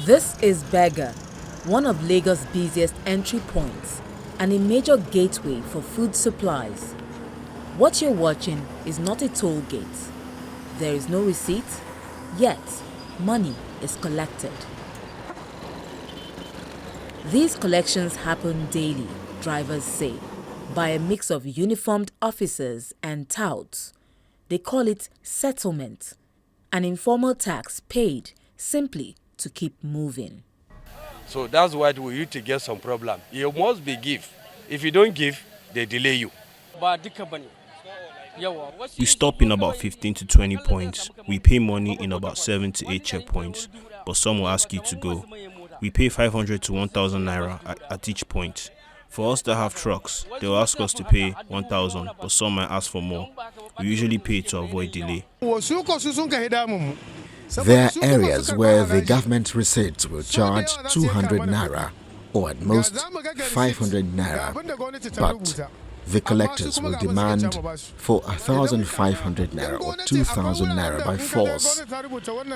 This is Berger, one of Lagos' busiest entry points and a major gateway for food supplies. What you're watching is not a toll gate. There is no receipt, yet money is collected. These collections happen daily, drivers say, by a mix of uniformed officers and touts. They call it settlement, an informal tax paid simply to keep moving. So that's why we need to get some problem. You must be give. If you don't give, they delay you. We stop in about 15 to 20 points. We pay money in about 7 to 8 checkpoints, but some will ask you to go. We pay 500 to 1,000 naira at each point. For us that have trucks, they will ask us to pay 1,000, but some might ask for more. We usually pay to avoid delay. There are areas where the government receipts will charge 200 naira or at most 500 naira, but the collectors will demand for 1,500 naira or 2,000 naira by force.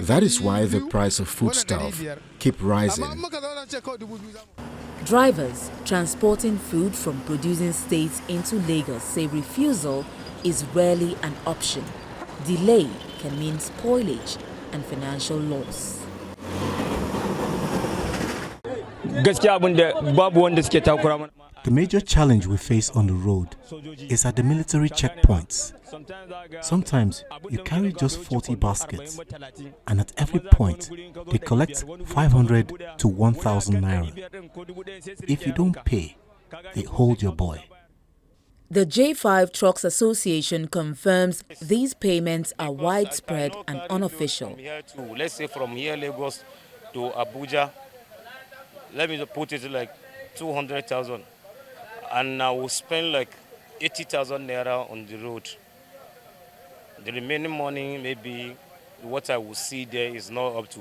That is why the price of foodstuff keep rising. Drivers transporting food from producing states into Lagos say refusal is rarely an option. Delay can mean spoilage and financial loss. The major challenge we face on the road is at the military checkpoints. Sometimes you carry just 40 baskets, and at every point they collect 500 to 1,000 naira. If you don't pay, they hold your boy. The J5 Trucks Association confirms these payments are widespread and unofficial. Let's say from here, Lagos to Abuja, let me put it like 200,000. And I will spend like 80,000 naira on the road. The remaining money, maybe what I will see there is not up to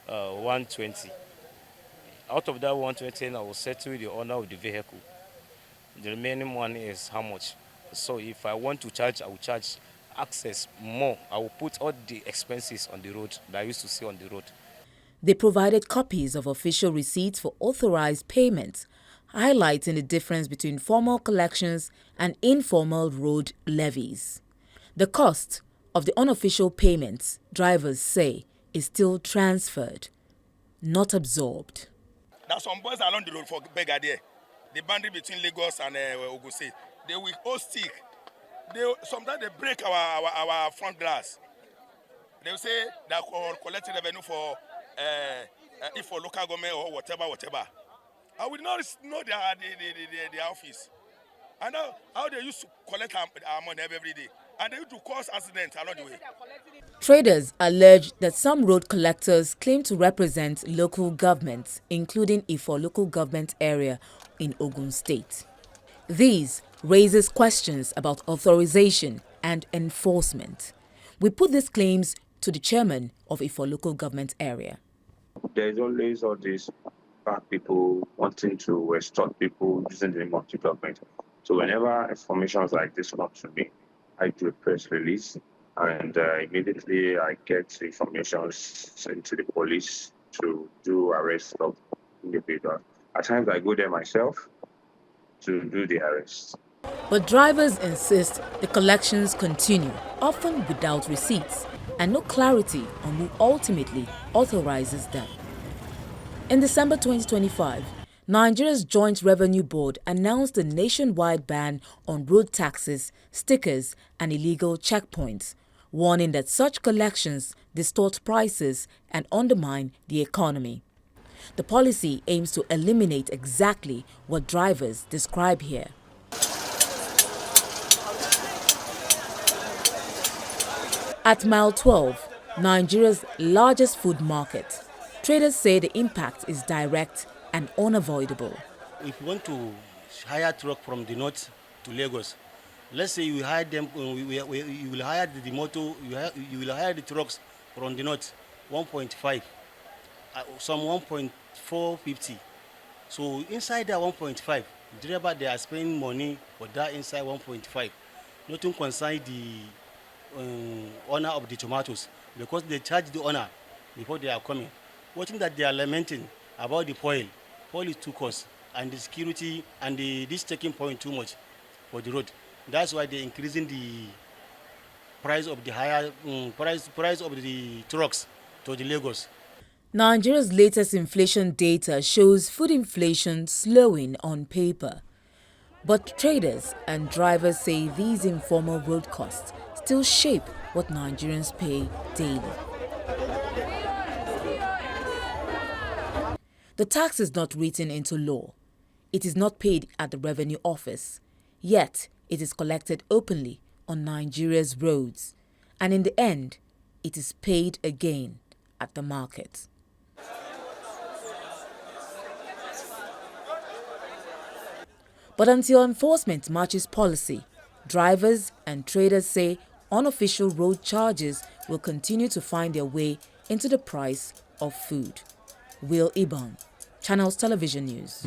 120. Out of that 120, I will settle the owner of the vehicle. The remaining money is how much. So if I want to charge, I will charge access more. I will put all the expenses on the road that I used to see on the road. They provided copies of official receipts for authorized payments, highlighting the difference between formal collections and informal road levies. The cost of the unofficial payments, drivers say, is still transferred, not absorbed. There are some boys along the road for beggar there. The boundary between Lagos and Ogun State. They will all stick. Sometimes they break our front glass. They will say they are collecting revenue for if for local government or whatever. I will not know their office. I know how they used to collect our money every day. And they used to cause accidents along the way. Traders allege that some road collectors claim to represent local governments, including Ifo local government area in Ogun State. These raises questions about authorization and enforcement. We put these claims to the chairman of Ifo local government area. There's always all these bad people wanting to extort people using the name of the government. So whenever information like this come to me, I do a press release and immediately I get information sent to the police to do arrest of individuals. At times I go there myself to do the arrest. But drivers insist the collections continue, often without receipts, and no clarity on who ultimately authorizes them. In December 2025, Nigeria's Joint Revenue Board announced a nationwide ban on road taxes, stickers, and illegal checkpoints, warning that such collections distort prices and undermine the economy. The policy aims to eliminate exactly what drivers describe here. At Mile 12, Nigeria's largest food market, traders say the impact is direct and unavoidable. If you want to hire a truck from the north to Lagos, let's say you hire them, you will hire the motor, you will hire the trucks from the north, 1.5, some 1.450. So inside that 1.5, driver they are spending money for that inside 1.5. Nothing concerns the owner of the tomatoes because they charge the owner before they are coming. One thing that they are lamenting about the fuel is too cost, and the security and this checking point too much for the road. That's why they're increasing the price of the higher price of the trucks to the Lagos. Nigeria's latest inflation data shows food inflation slowing on paper. But traders and drivers say these informal road costs still shape what Nigerians pay daily. The tax is not written into law. It is not paid at the revenue office. Yet, it is collected openly on Nigeria's roads. And in the end, it is paid again at the market. But until enforcement matches policy, drivers and traders say unofficial road charges will continue to find their way into the price of food. Will Iban, Channels Television News.